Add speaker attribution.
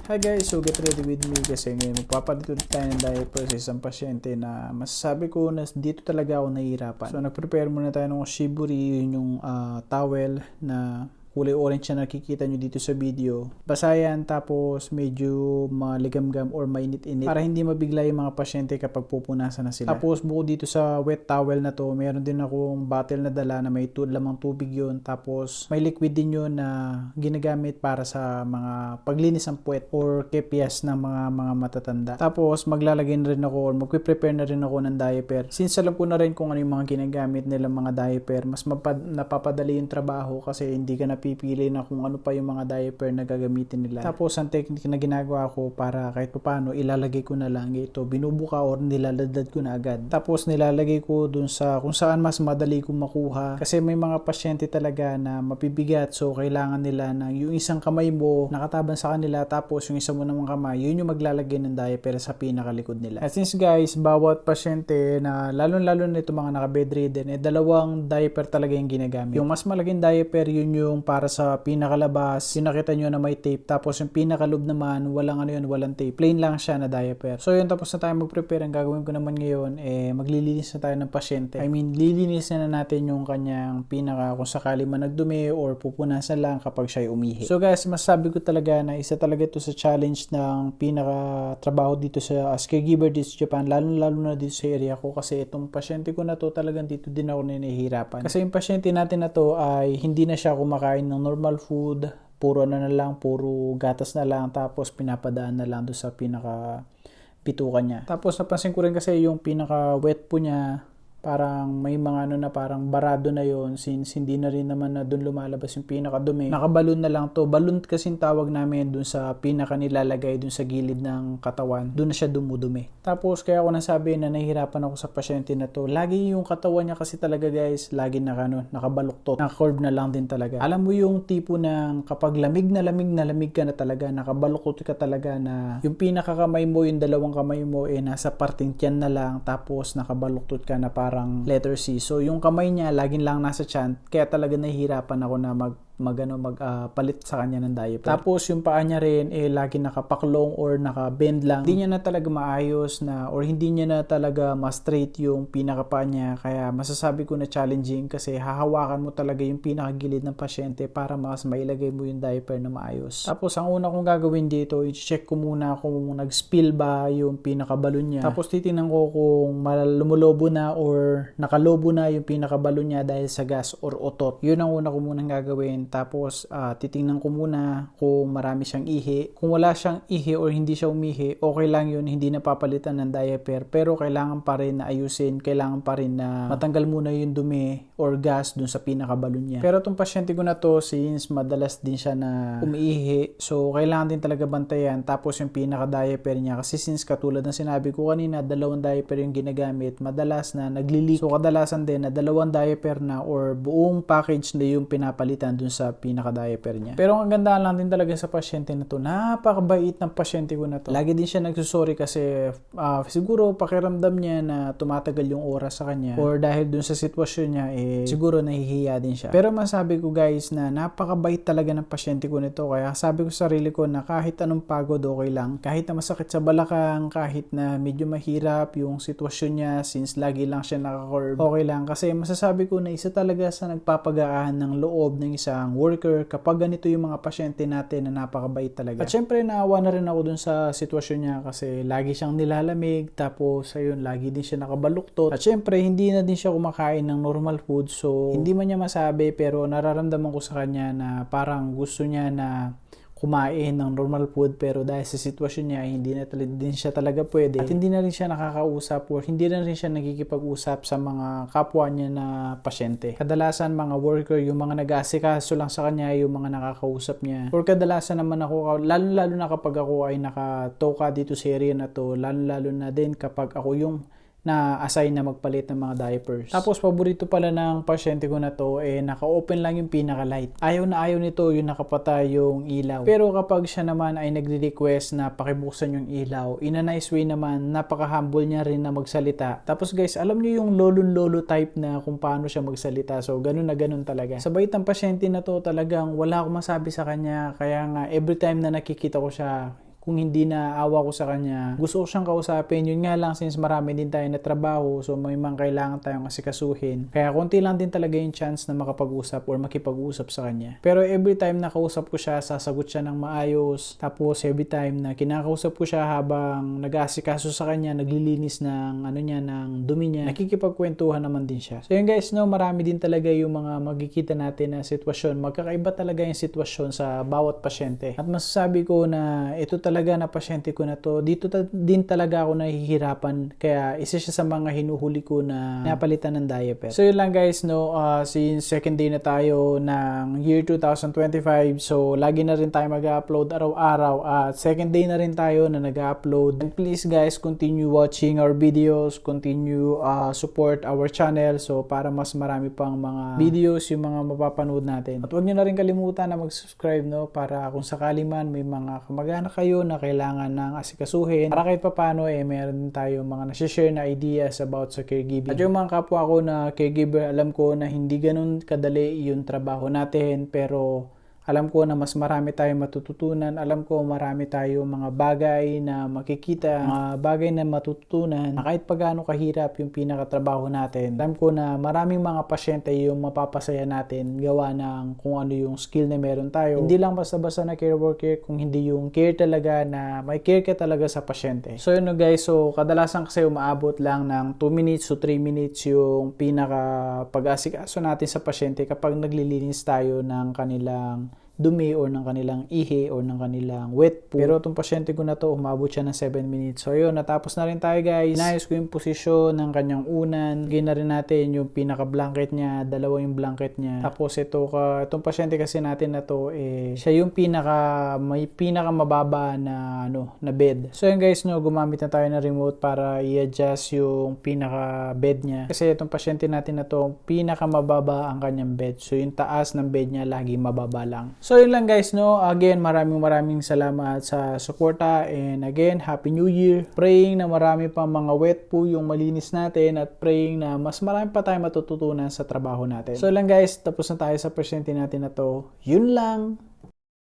Speaker 1: Hi guys, so get ready with me kasi ngayon magpapalit ulit tayo ng diaper sa isang pasyente na masasabi ko na dito talaga ako nahihirapan. So nag-prepare muna tayo ng shiburi, yun yung towel na kulay orange na nakikita nyo dito sa video. Basa yan, tapos medyo maligamgam or mainit-init para hindi mabigla yung mga pasyente kapag pupunasan na sila. Tapos bukod dito sa wet towel na to, meron din akong bottle na dala na may lamang tubig yun. Tapos may liquid din yun na ginagamit para sa mga paglinis ng puwet or kepias ng mga matatanda. Tapos maglalagay na rin ako or magpe-prepare na rin ako ng diaper. Since alam ko na rin kung ano yung mga ginagamit nilang mga diaper, mas napapadali yung trabaho kasi hindi ka na pipili na kung ano pa yung mga diaper na gagamitin nila. Tapos ang technique na ginagawa ko para kahit paano ilalagay ko na lang ito, binubuka or nilaladlad ko na agad. Tapos nilalagay ko dun sa kung saan mas madali kong makuha kasi may mga pasyente talaga na mapibigat, so kailangan nila na yung isang kamay mo nakataban sa kanila tapos yung isa mo namang kamay, yun yung maglalagay ng diaper sa pinakalikod nila. At since guys, bawat pasyente na lalo na itong mga naka-bedridden, dalawang diaper talaga yung ginagamit. Yung mas malaking diaper, yun yung para sa pinakalabas, yung nakita nyo na may tape, tapos yung pinakaloob naman, walang tape, plain lang siya na diaper. So yun, tapos na tayo mag-prepare. Ang gagawin ko naman ngayon, maglilinis na tayo ng pasyente. Lilinis na natin yung kanyang pinaka kung sakali man nagdumi or pupunasan lang kapag siya umihi. So guys, masasabi ko talaga na isa talaga ito sa challenge ng pinaka trabaho dito sa as caregiver dito sa Japan, lalo na dito sa area ko kasi itong pasyente ko na to talagang dito din ako nahihirapan. Kasi yung pasyente natin na to ay hindi na siya kumakain ng normal food, puro gatas na lang, tapos pinapadaan na lang doon sa pinaka bituka niya. Tapos napansin ko rin kasi yung pinaka wet po niya, parang may mga na parang barado na yon since hindi na rin naman na doon lumalabas yung pinakadumi. Nakabalon na lang to. Balon kasing tawag namin doon sa pinaka nilalagay doon sa gilid ng katawan. Doon na siya dumudumi. Tapos kaya ako nasabi na nahihirapan ako sa pasyente na to. Lagi yung katawan niya kasi talaga guys, lagi nakabaluktot. Naka-curve na lang din talaga. Alam mo yung tipo ng kapag lamig na lamig ka na talaga, nakabaluktot ka talaga na yung pinakakamay mo, yung dalawang kamay mo nasa parting tiyan na lang, tapos nakabaluktot ka na parang letter C. So yung kamay niya laging lang nasa tiyan, kaya talaga nahihirapan ako na magpalit sa kanya ng diaper. Tapos yung paa niya rin lagi nakapaklong or nakabend lang. Hindi niya na talaga maayos na or hindi niya na talaga ma-straight yung pinakapaa niya, kaya masasabi ko na challenging kasi hahawakan mo talaga yung pinakagilid ng pasyente para mas mailagay mo yung diaper na maayos. Tapos ang una kong gagawin dito, i-check ko muna kung nag-spill ba yung pinakabalon niya. Tapos titingnan ko kung lumulobo na or nakalobo na yung pinakabalon niya dahil sa gas or otot. Yun ang una ko munang gagawin. Tapos titingnan ko muna kung marami siyang ihi. Kung wala siyang ihi or hindi siya umihi, okay lang yun, hindi na papalitan ng diaper. Pero kailangan pa rin na ayusin, kailangan pa rin na matanggal muna yung dumi or gas dun sa pinakabalon niya. Pero itong pasyente ko na to, since madalas din siya na umiihi, so kailangan din talaga bantayan. Tapos yung pinaka-diaper niya, kasi since katulad ng sinabi ko kanina, dalawang diaper yung ginagamit, madalas na nagli-leak. So kadalasan din na dalawang diaper na or buong package na yung pinapalitan dun sa pinaka-diaper niya. Pero ang ganda lang din talaga sa pasyente na to, napakabait ng pasyente ko na to. Lagi din siya nagsusorry kasi siguro pakiramdam niya na tumatagal yung oras sa kanya or dahil dun sa sitwasyon niya siguro nahihiya din siya. Pero masabi ko guys na napakabait talaga ng pasyente ko nito, kaya sabi ko sa sarili ko na kahit anong pagod okay lang, kahit na masakit sa balakang, kahit na medyo mahirap yung sitwasyon niya since lagi lang siya naka-curve, okay lang kasi masasabi ko na isa talaga sa nagpapagaan ng loob ng isang worker kapag ganito yung mga pasyente natin na napakabait talaga. At syempre naawa na rin ako dun sa sitwasyon niya kasi lagi siyang nilalamig, tapos ayun, lagi din siya nakabaluktot. At syempre hindi na din siya kumakain ng normal food, so hindi man niya masabi pero nararamdaman ko sa kanya na parang gusto niya na kumain ng normal food, pero dahil sa sitwasyon niya hindi na din siya talaga pwede at hindi na rin siya nakakausap or hindi na rin siya nagkikipag-usap sa mga kapwa niya na pasyente. Kadalasan mga worker, yung mga nag-aasikaso lang sa kanya, yung mga nakakausap niya. Or kadalasan naman ako, lalo na kapag ako ay nakatoka dito sa area na to, lalo na din kapag ako yung na-assign na magpalit ng mga diapers. Tapos paborito pala ng pasyente ko na to, naka-open lang yung pinaka-light. Ayaw na ayaw nito yung nakapatay yung ilaw. Pero kapag siya naman ay nagre-request na pakibuksan yung ilaw, in a nice way naman, napaka-humble niya rin na magsalita. Tapos guys, alam niyo yung lolo type na kung paano siya magsalita. So ganun na ganun talaga. Sa bait ng pasyente na to, talagang wala akong masabi sa kanya. Kaya nga every time na nakikita ko siya, kung hindi na awa ko sa kanya. Gusto ko siyang kausapin. Yun nga lang, since marami din tayo na trabaho, so may mga kailangan tayong asikasuhin. Kaya konti lang din talaga yung chance na makapag-usap or makipag-usap sa kanya. Pero every time na kausap ko siya, sasagot siya ng maayos. Tapos every time na kinakausap ko siya habang nag-aasikaso sa kanya, naglilinis ng ng dumi niya, nakikipagkwentuhan naman din siya. So yun guys, no, marami din talaga yung mga magkikita natin na sitwasyon. Magkakaiba talaga yung sitwasyon sa bawat pasyente. At masasabi ko na ito talaga na pasyente ko na to, dito din talaga ako nahihirapan. Kaya isa siya sa mga hinuhuli ko na napalitan ng diaper. So yun lang guys, no, since second day na tayo ng year 2025, so lagi na rin tayo mag-upload araw-araw at second day na rin tayo na nag-upload. And please guys, continue watching our videos, continue support our channel, so para mas marami pang mga videos yung mga mapapanood natin. At huwag nyo na rin kalimutan na mag-subscribe, no, para kung sakali man may mga kamag-anak kayo na kailangan ng asikasuhin, para kahit papano meron tayo mga nasi-share na ideas about sa caregiving. At yung mga kapwa ko na caregiver, alam ko na hindi ganun kadali yung trabaho natin, pero alam ko na mas marami tayong matututunan. Alam ko marami tayong mga bagay na makikita, mga bagay na matututunan na kahit pagano kahirap yung pinakatrabaho natin. Alam ko na maraming mga pasyente yung mapapasaya natin gawa ng kung ano yung skill na meron tayo. Hindi lang basta-basta na care worker, kung hindi yung care talaga na may care ka talaga sa pasyente. So yun guys, so kadalasan kasi umaabot lang ng 2 minutes to 3 minutes yung pinaka pag-asikaso natin sa pasyente kapag naglilinis tayo ng kanilang dumi or ng kanilang ihi or ng kanilang wet poo. Pero itong pasyente ko na to, umabot siya ng 7 minutes. So yun, natapos na rin tayo guys. Inayos ko yung posisyon ng kanyang unan. Gina rin natin yung pinaka-blanket niya, dalawa yung blanket niya. Tapos itong pasyente kasi natin na to, siya yung may pinaka mababa na na bed. So yun guys, no, gumamit na tayo ng remote para i-adjust yung pinaka bed niya. Kasi itong pasyente natin na to, pinaka mababa ang kanyang bed. So yung taas ng bed niya lagi mababa lang. So yun lang guys, no. Again, maraming salamat sa suporta, and again, Happy New Year. Praying na marami pa mga wet poo yung malinis natin, at praying na mas marami pa tayong matututunan sa trabaho natin. So yun lang guys, tapos na tayo sa pasyente natin na to. Yun lang.